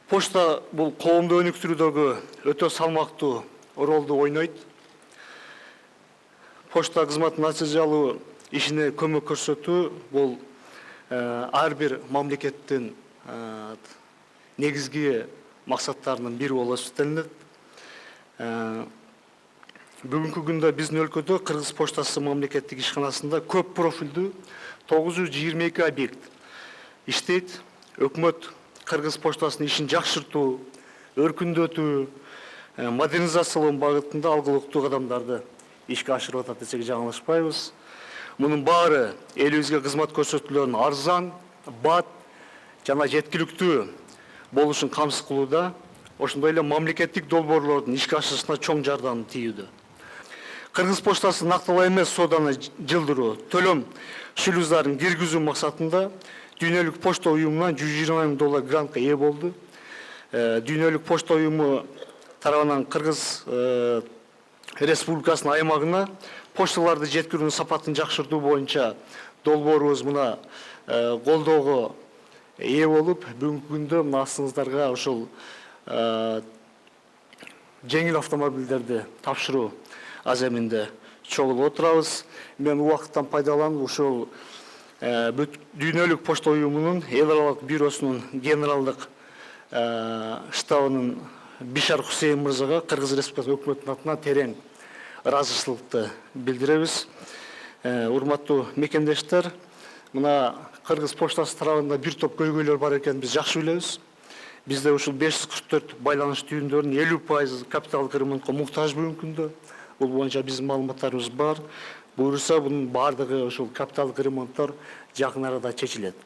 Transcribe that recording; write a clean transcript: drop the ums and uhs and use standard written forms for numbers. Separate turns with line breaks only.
Почта бул коомду өнүктүрүүдөгү өтө салмактуу ролду ойнойт. Почта кызматынын натыйжалуу ишине көмөк көрсөтүү бул ар бир мамлекеттин негизги максаттарынын бири болуп эсептелинет. Бүгүнкү күндө биздин өлкөдө Кыргыз поштасы мамлекеттик ишканасында көп профилдүү 922 объект иштейт. Өкмөт Кыргыз поштасынын ишин жакшыртуу, өркүндөтүү, модернизациялоо багытында алгылыктуу кадамдарды ишке ашырып атат десек жаңылышпайбыз. Мунун баары элибизге кызмат көрсөтүүлөрүнүн арзан, бат жана жеткиликтүү болушун камсыз кылууда, ошондой эле мамлекеттик долбоорлордун ишке ашырышына чоң жардам тийүүдө. Кыргыз поштасы накталаа эмес сооданы жылдыруу, төлөм шлюздарын киргизүү максатында Дүйнөлүк почта уюмунан $120,000 грантка ээ болду. Дүйнөлүк почта уюму тарабынан Кыргыз Республикасынын аймагына пошталарды жеткирүүнүн сапатын жакшыртуу боюнча долбоорубуз мына колдоого ээ болуп, бүгүнкү күндө мына астыңыздарга ушул жеңил автомобилдерди тапшыруу аземинде чогулуп отурабыз. Мен убакыттан пайдаланып ушул Дүйнөлүк почта уюмунун эл аралык бюросунун генералдык штабынын Бишар Хусейн мырзага Кыргыз Республикасы өкмөтүнүн атынан терең ыраазычылыкты билдиребиз. Урматтуу мекендештер, мына Кыргыз поштасы тарабында бир топ көйгөйлөр бар экенин биз жакшы билебиз. Бизде ушул 544 байланыш түйүндөрүнүн 50% капиталдык ремонтко муктаж бүгүнкү күндө. Бул боюнча биздин маалыматтарыбыз бар. Буюрса, бунун баардыгы ушул капиталдык ремонттор жакын арада чечилет.